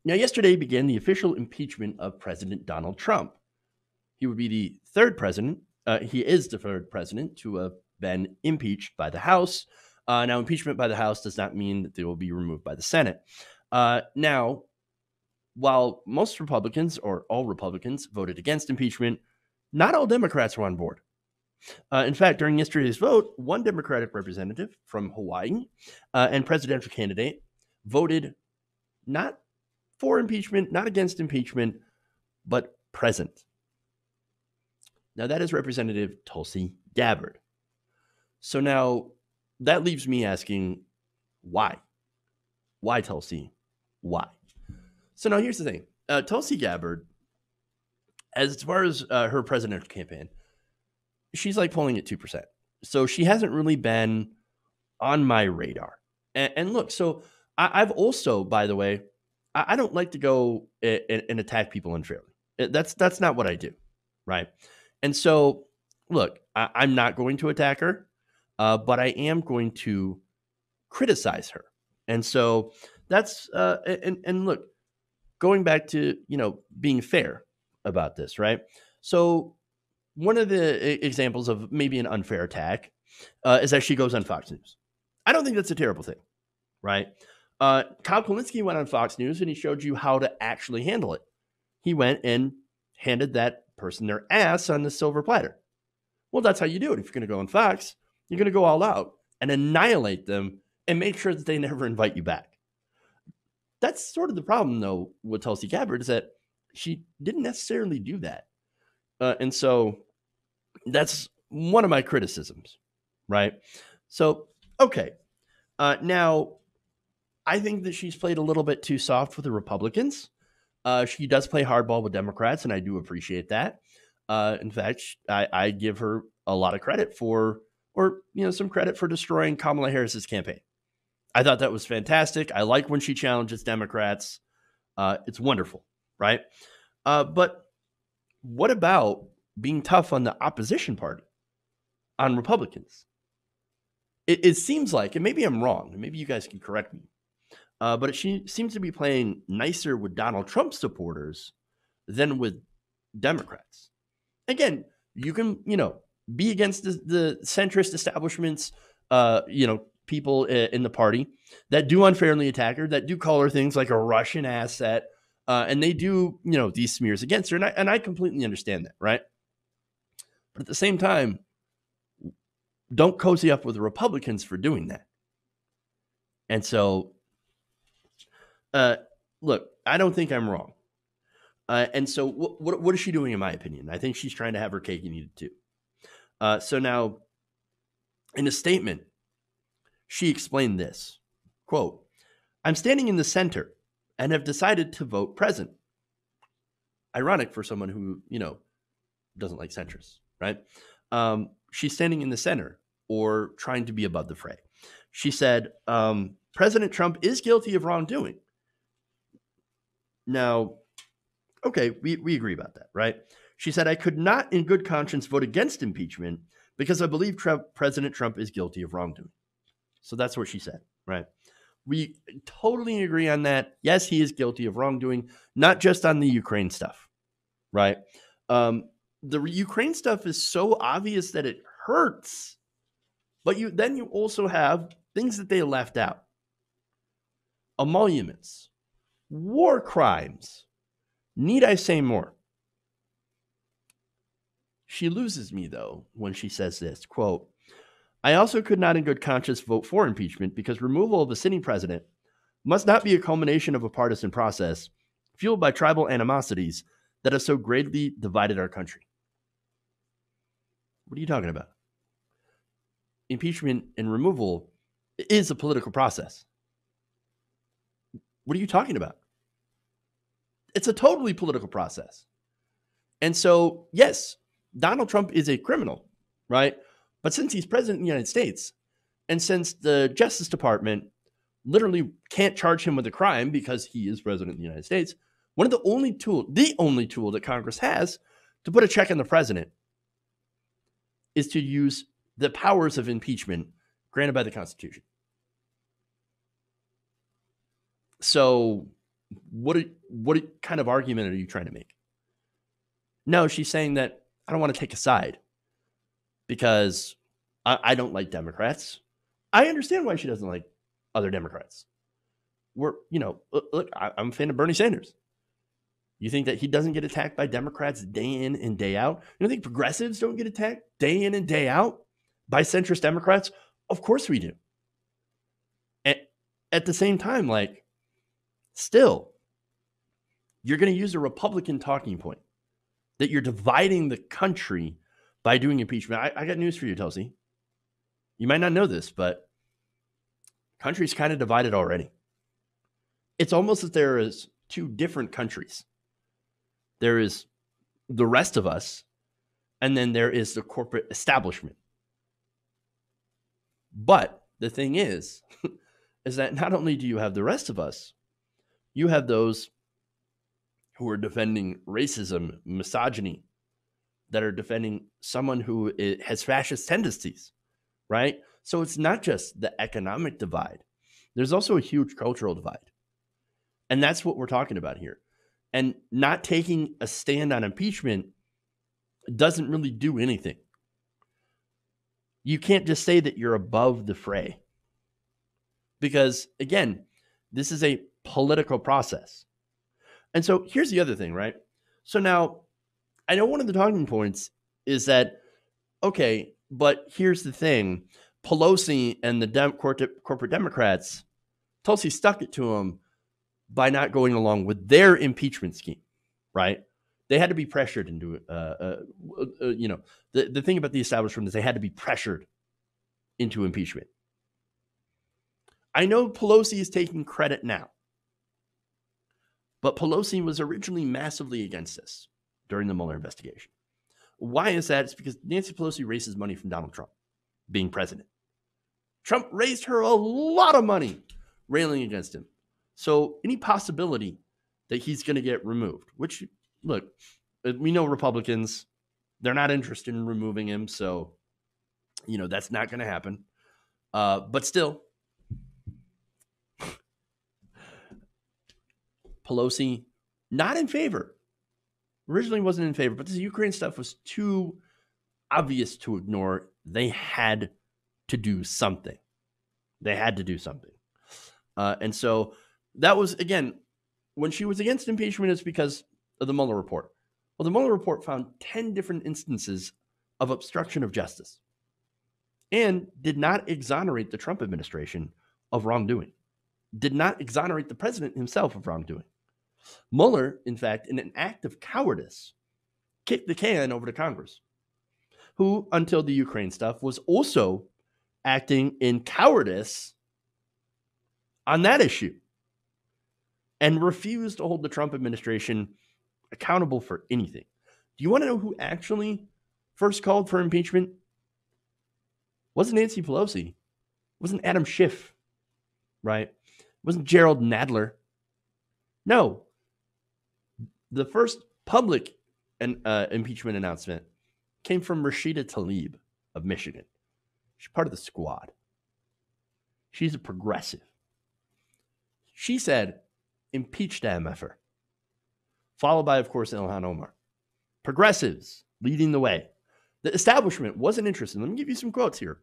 Now, yesterday began the official impeachment of President Donald Trump. He would be the third president. He is the third president to have been impeached by the House. Now, impeachment by the House does not mean that they will be removed by the Senate. Now, while most Republicans or all Republicans voted against impeachment, not all Democrats were on board. In fact, during yesterday's vote, one Democratic representative from Hawaii and presidential candidate voted not for impeachment, not against impeachment, but present. Now, that is Representative Tulsi Gabbard. So now that leaves me asking, why? Why, Tulsi? Why? So now here's the thing. Tulsi Gabbard, as far as her presidential campaign, she's like polling at 2%. So she hasn't really been on my radar. And look, so I've also, by the way, I don't like to go and attack people unfairly. That's not what I do, right? And so, look, I'm not going to attack her, but I am going to criticize her. And so that's and look, going back to being fair about this, right? So one of the examples of maybe an unfair attack is that she goes on Fox News. I don't think that's a terrible thing, right? Kyle Kalinske went on Fox News and he showed you how to actually handle it. He went and handed that person their ass on the silver platter. Well, that's how you do it. If you're going to go on Fox, you're going to go all out and annihilate them and make sure that they never invite you back. That's sort of the problem, though, with Tulsi Gabbard is that she didn't necessarily do that. And so that's one of my criticisms, right? So, okay. Now, I think that she's played a little bit too soft with the Republicans. She does play hardball with Democrats, and I do appreciate that. In fact, I give her a lot of credit for, or some credit for destroying Kamala Harris's campaign. I thought that was fantastic. I like when she challenges Democrats. It's wonderful, right? But what about being tough on the opposition party, on Republicans? It seems like, and maybe I'm wrong, and maybe you guys can correct me, but she seems to be playing nicer with Donald Trump supporters than with Democrats. Again, you can, be against the centrist establishments, people in the party that do unfairly attack her, that do call her things like a Russian asset, and they do, these smears against her. And I completely understand that, right? But at the same time, don't cozy up with the Republicans for doing that. And so, look, I don't think I'm wrong. And so what is she doing, in my opinion? I think she's trying to have her cake and eat it too. So now, in a statement, she explained this, quote, "I'm standing in the center and have decided to vote present." Ironic for someone who, doesn't like centrists, right? She's standing in the center or trying to be above the fray. She said, President Trump is guilty of wrongdoing. Now, okay, we agree about that, right? She said, "I could not in good conscience vote against impeachment because I believe President Trump is guilty of wrongdoing." So that's what she said, right? We totally agree on that. Yes, he is guilty of wrongdoing, not just on the Ukraine stuff, right? The Ukraine stuff is so obvious that it hurts, but then you also have things that they left out. Emoluments, war crimes. Need I say more? She loses me, though, when she says this, quote, "I also could not in good conscience vote for impeachment because removal of a sitting president must not be a culmination of a partisan process fueled by tribal animosities that have so greatly divided our country." What are you talking about? Impeachment and removal is a political process. What are you talking about? It's a totally political process. And so, yes, Donald Trump is a criminal, right? But since he's president of the United States, and since the Justice Department literally can't charge him with a crime because he is president of the United States, one of the only tool that Congress has to put a check on the president is to use the powers of impeachment granted by the Constitution. So what kind of argument are you trying to make? No, she's saying that I don't want to take a side because I don't like Democrats. I understand why she doesn't like other Democrats. Look, I'm a fan of Bernie Sanders. You think that he doesn't get attacked by Democrats day in and day out? You don't think progressives don't get attacked day in and day out by centrist Democrats? Of course we do. And at the same time, like, still, you're going to use a Republican talking point that you're dividing the country by doing impeachment. I got news for you, Tulsi. You might not know this, but the country's kind of divided already. It's almost as there is two different countries. There is the rest of us, and then there is the corporate establishment. But the thing is that not only do you have the rest of us, you have those who are defending racism, misogyny, that are defending someone who has fascist tendencies, right? So it's not just the economic divide. There's also a huge cultural divide. And that's what we're talking about here. And not taking a stand on impeachment doesn't really do anything. You can't just say that you're above the fray. Because, again, this is a political process. And so here's the other thing, right? So now, I know one of the talking points is that, okay, but here's the thing. Pelosi and the corporate Democrats, Tulsi stuck it to them by not going along with their impeachment scheme, right? They had to be pressured into it. The thing about the establishment is they had to be pressured into impeachment. I know Pelosi is taking credit now, but Pelosi was originally massively against this during the Mueller investigation. Why is that? It's because Nancy Pelosi raises money from Donald Trump being president. Trump raised her a lot of money railing against him. So any possibility that he's going to get removed, which, look, we know Republicans, they're not interested in removing him. So, that's not going to happen. But still, Pelosi, not in favor. Originally wasn't in favor, but this Ukraine stuff was too obvious to ignore. They had to do something. And so that was, again, when she was against impeachment, it's because of the Mueller report. Well, the Mueller report found 10 different instances of obstruction of justice and did not exonerate the Trump administration of wrongdoing, did not exonerate the president himself of wrongdoing. Mueller, in fact, in an act of cowardice, kicked the can over to Congress, who, until the Ukraine stuff, was also acting in cowardice on that issue and refused to hold the Trump administration accountable for anything. Do you want to know who actually first called for impeachment? It wasn't Nancy Pelosi. It wasn't Adam Schiff, right? It wasn't Gerald Nadler. No. The first public impeachment announcement came from Rashida Tlaib of Michigan. She's part of the squad. She's a progressive. She said, impeach the MFR. Followed by, of course, Ilhan Omar. Progressives leading the way. The establishment wasn't interested. Let me give you some quotes here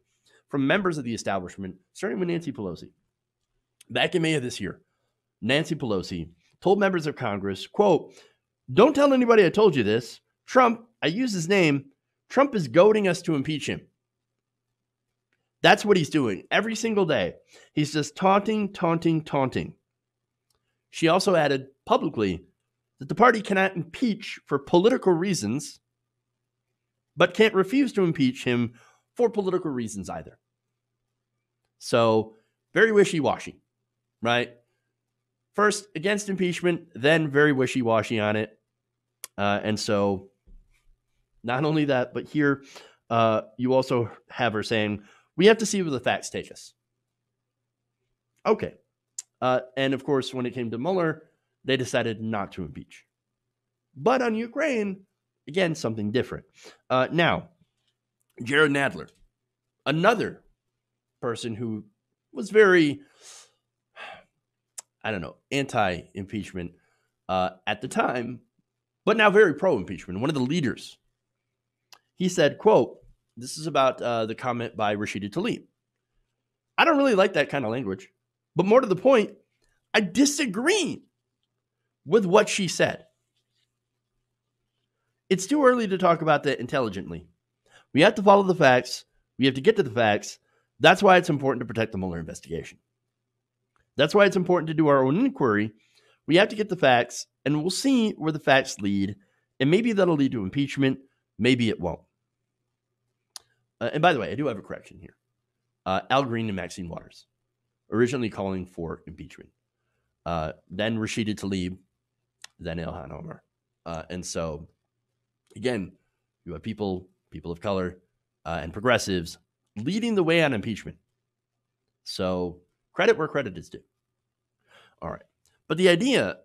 from members of the establishment, starting with Nancy Pelosi. Back in May of this year, Nancy Pelosi told members of Congress, quote, "Don't tell anybody I told you this. Trump, I use his name, Trump is goading us to impeach him." That's what he's doing every single day. He's just taunting. She also added publicly that the party cannot impeach for political reasons, but can't refuse to impeach him for political reasons either. So, very wishy-washy, right? First against impeachment, then very wishy-washy on it. And so, not only that, but here you also have her saying, we have to see where the facts take us. Okay. And of course, when it came to Mueller, they decided not to impeach. But on Ukraine, again, something different. Now, Jared Nadler, another person who was very, I don't know, anti-impeachment at the time, but now very pro-impeachment, one of the leaders. He said, quote, this is about the comment by Rashida Tlaib. I don't really like that kind of language, but more to the point, I disagree with what she said. It's too early to talk about that intelligently. We have to follow the facts. We have to get to the facts. That's why it's important to protect the Mueller investigation. That's why it's important to do our own inquiry. We have to get the facts, and we'll see where the facts lead. And maybe that'll lead to impeachment. Maybe it won't. And by the way, I do have a correction here. Al Green and Maxine Waters, originally calling for impeachment. Then Rashida Tlaib, then Ilhan Omar. And so, again, you have people of color, and progressives leading the way on impeachment. So credit where credit is due. All right. But the idea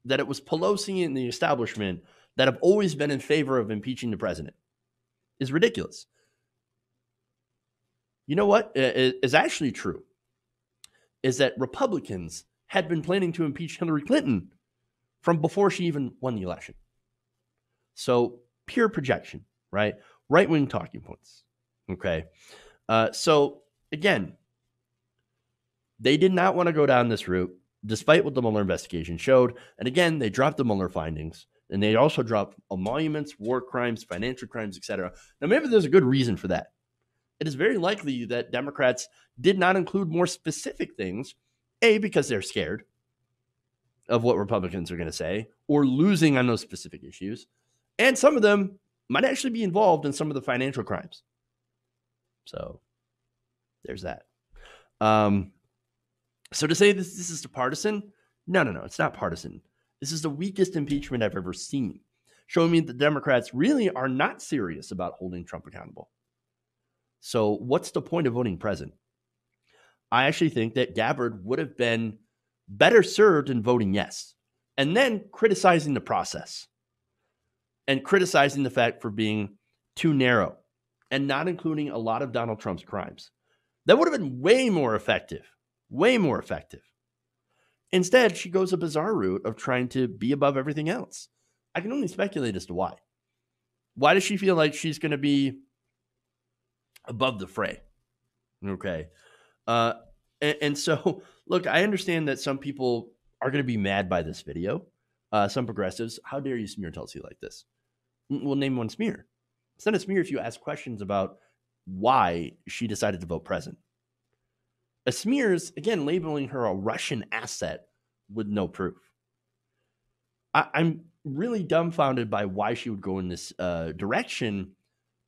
that it was Pelosi and the establishment that have always been in favor of impeaching the president is ridiculous. You know what is actually true is that Republicans had been planning to impeach Hillary Clinton from before she even won the election. So pure projection, right? Right-wing talking points. Okay. So again, they did not want to go down this route, despite what the Mueller investigation showed. And again, they dropped the Mueller findings, and they also dropped emoluments, war crimes, financial crimes, etc. Now, maybe there's a good reason for that. It is very likely that Democrats did not include more specific things, A, because they're scared of what Republicans are going to say or losing on those specific issues. And some of them might actually be involved in some of the financial crimes. So there's that. So to say this is partisan, no, it's not partisan. This is the weakest impeachment I've ever seen, showing me that Democrats really are not serious about holding Trump accountable. So what's the point of voting present? I actually think that Gabbard would have been better served in voting yes, and then criticizing the process and criticizing the fact for being too narrow and not including a lot of Donald Trump's crimes. That would have been way more effective. Way more effective. Instead, she goes a bizarre route of trying to be above everything else. I can only speculate as to why. Why does she feel like she's going to be above the fray? Okay. And so, look, I understand that some people are going to be mad by this video. Some progressives, how dare you smear Tulsi like this? We'll name one smear. It's not a smear if you ask questions about why she decided to vote present. A smear is, again, labeling her a Russian asset with no proof. I'm really dumbfounded by why she would go in this direction,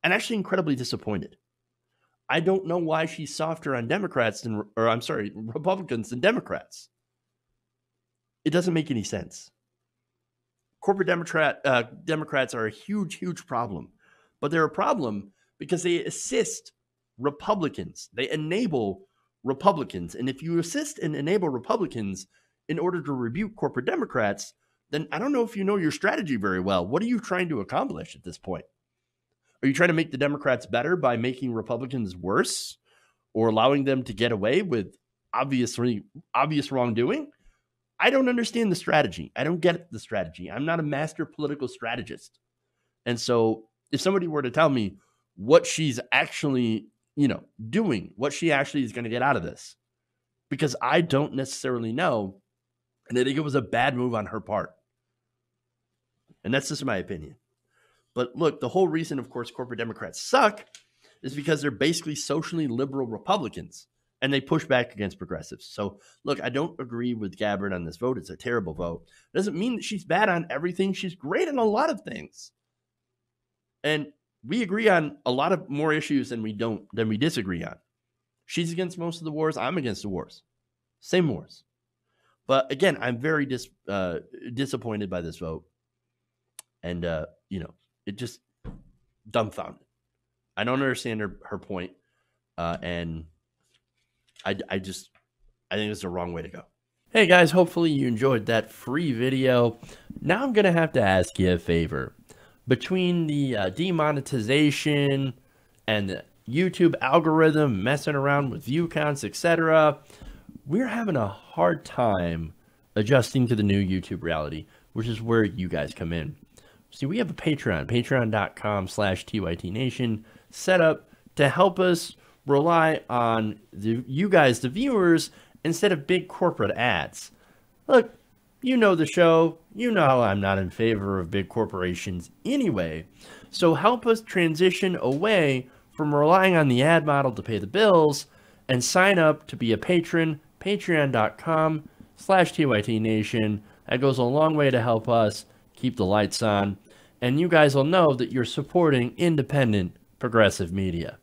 and actually incredibly disappointed. I don't know why she's softer on Republicans than Democrats. It doesn't make any sense. Corporate Democrats are a huge, huge problem, but they're a problem because they assist Republicans. They enable Republicans. And if you assist and enable Republicans in order to rebuke corporate Democrats, then I don't know if you know your strategy very well. What are you trying to accomplish at this point? Are you trying to make the Democrats better by making Republicans worse or allowing them to get away with obvious wrongdoing? I don't understand the strategy. I don't get the strategy. I'm not a master political strategist. And so if somebody were to tell me what she's actually, doing, what she actually is going to get out of this, because I don't necessarily know, and I think it was a bad move on her part. And that's just my opinion. But look, the whole reason, of course, corporate Democrats suck is because they're basically socially liberal Republicans, and they push back against progressives. So look, I don't agree with Gabbard on this vote. It's a terrible vote. It doesn't mean that she's bad on everything. She's great on a lot of things. And we agree on a lot of more issues than we disagree on. She's against most of the wars. I'm against the wars. Same wars. But again, I'm very disappointed by this vote. And, it just dumbfounded. I don't understand her point. And I think it's the wrong way to go. Hey guys, hopefully you enjoyed that free video. Now I'm going to have to ask you a favor. Between the demonetization and the YouTube algorithm messing around with view counts, etc., we're having a hard time adjusting to the new YouTube reality, which is where you guys come in. See, we have a Patreon, patreon.com/TYTNation, set up to help us rely on you guys, the viewers, instead of big corporate ads. Look, you know the show. You know I'm not in favor of big corporations anyway. So help us transition away from relying on the ad model to pay the bills and sign up to be a patron, patreon.com/TYTNation. That goes a long way to help us keep the lights on. And you guys will know that you're supporting independent, progressive media.